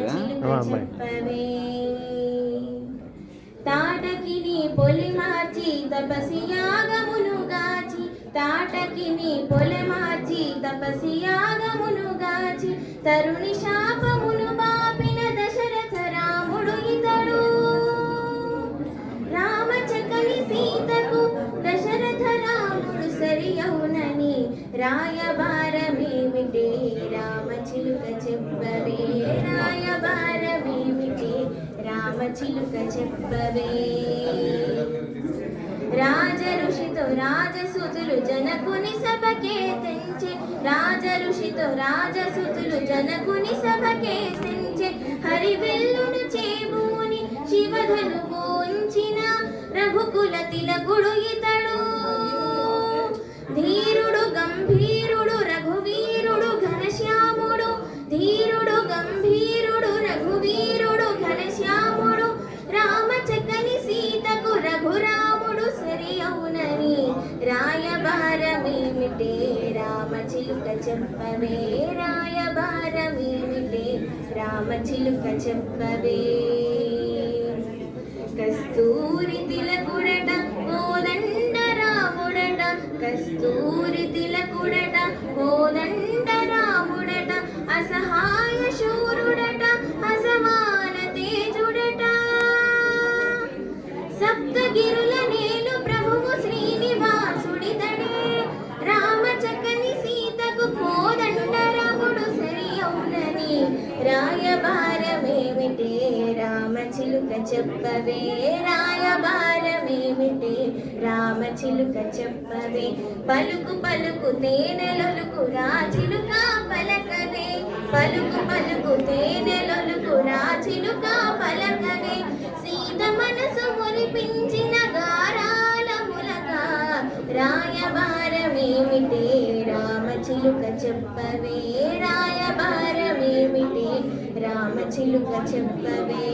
చెప్పవే తాటకిని పొలి మార్చి తపసియాగమును గాచి తాటకిని పొలి మార్చి తపసియాగమును గాచి తరుణి శాపమును బాపిన దశరథ రాముడు ఇతడు రామచకని సీతకు దశరథ రాముడు సరియౌనని రాయబారమేమిటే రామచిలుక చెప్పవే రాయబారమేమిటే రామచిలుక చెప్పవే రాజ ఋషితో రాజసుతులు జనకుని సభకే తెంచె రాజ ఋషితో రాజసుతులు జనకుని సభకే తెంచె హరివెల్లును చేబూని శివధనువు ఉంచిన రఘుకుల తిలకుడు ఇతడు ధీరుడు గంభీరుడు రఘువీరుడు ఘనశ్యాముడు ధీరుడు గంభీరుడు రఘువీరుడు ఘనశ్యాముడు రామచకని సీతకు రఘురాముడు సరియౌనని రాయబారమేమిటే రామచిలుక చెప్పవే రాయబారమేమిటే రామచిలుక చెప్పవే కస్తూరి తిలకుడట కోదండ రాముడట కస్తూరి తిలకుడట కోదండ రాముడట అసహాయ శూరుడట అసమాన తేజుడట సప్తగిరుల నేలు ప్రభువు శ్రీనివాసుడితడే రామచకని సీతకు కోదండ రాముడు సరియౌనని రాయబారమేమిటే రామచిలుక చెప్పవే రాయబారమేమిటే రామచిలుక చెప్పవే పలుకు పలుకు తేనెలొలుకు రాచిలుక పలకవే పలుకు పలుకు తేనెలొలుకు రాచిలుక పలకవే సీత మనసు మురిపించిన గారాల ములక రాయబారమేమిటే రామచిలుక చెప్పవే రాయబారమేమిటే రామచిలుక చెప్పవే